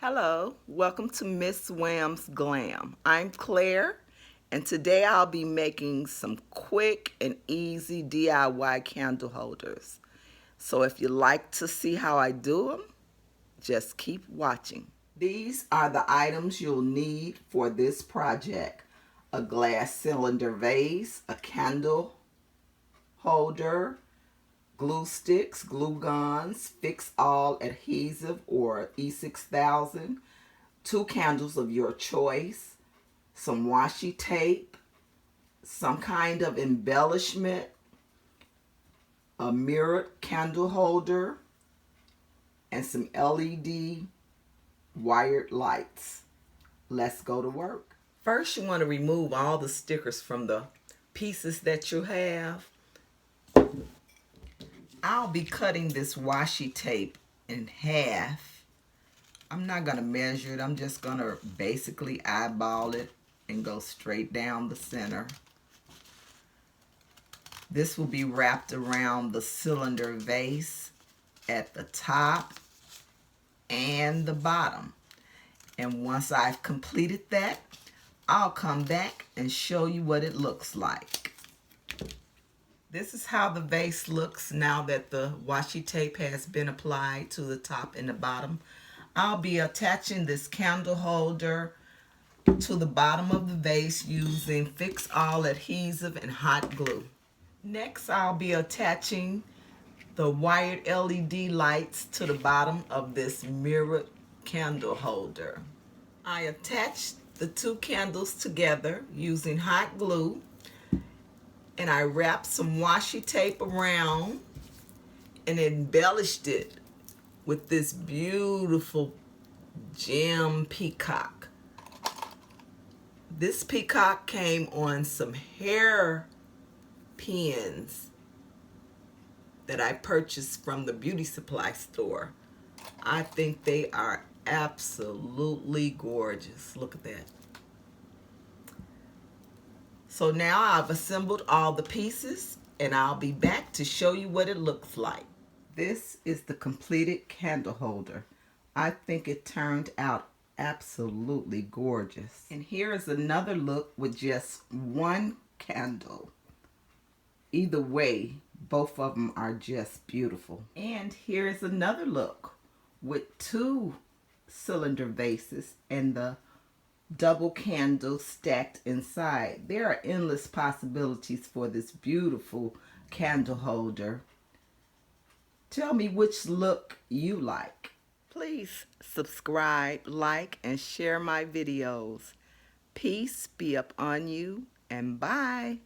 Hello, welcome to Miss Wham's Glam. I'm Claire, and today I'll be making some quick and easy DIY candle holders. So if you like to see how I do them, just keep watching. These are the items you'll need for this project: a glass cylinder vase, a candle holder, glue sticks, glue guns, fix all adhesive or E6000, 2 candles of your choice, some washi tape, some kind of embellishment, a mirrored candle holder, and some LED wired lights. Let's go to work. First, you want to remove all the stickers from the pieces that you have. I'll be cutting this washi tape in half. I'm not going to measure it. I'm just going to basically eyeball it and go straight down the center. This will be wrapped around the cylinder vase at the top and the bottom. And once I've completed that, I'll come back and show you what it looks like. This is how the vase looks now that the washi tape has been applied to the top and the bottom. I'll be attaching this candle holder to the bottom of the vase using Fix All adhesive and hot glue. Next, I'll be attaching the wired LED lights to the bottom of this mirrored candle holder. I attached the 2 candles together using hot glue, and I wrapped some washi tape around and embellished it with this beautiful gem peacock. This peacock came on some hair pins that I purchased from the beauty supply store. I think they are absolutely gorgeous. Look at that. So now I've assembled all the pieces, and I'll be back to show you what it looks like. This is the completed candle holder. I think it turned out absolutely gorgeous. And here is another look with just 1 candle. Either way, both of them are just beautiful. And here is another look with 2 cylinder vases and the double candle stacked inside. There are endless possibilities for this beautiful candle holder. Tell me which look you like. Please subscribe, like, and share my videos. Peace be upon you, and bye.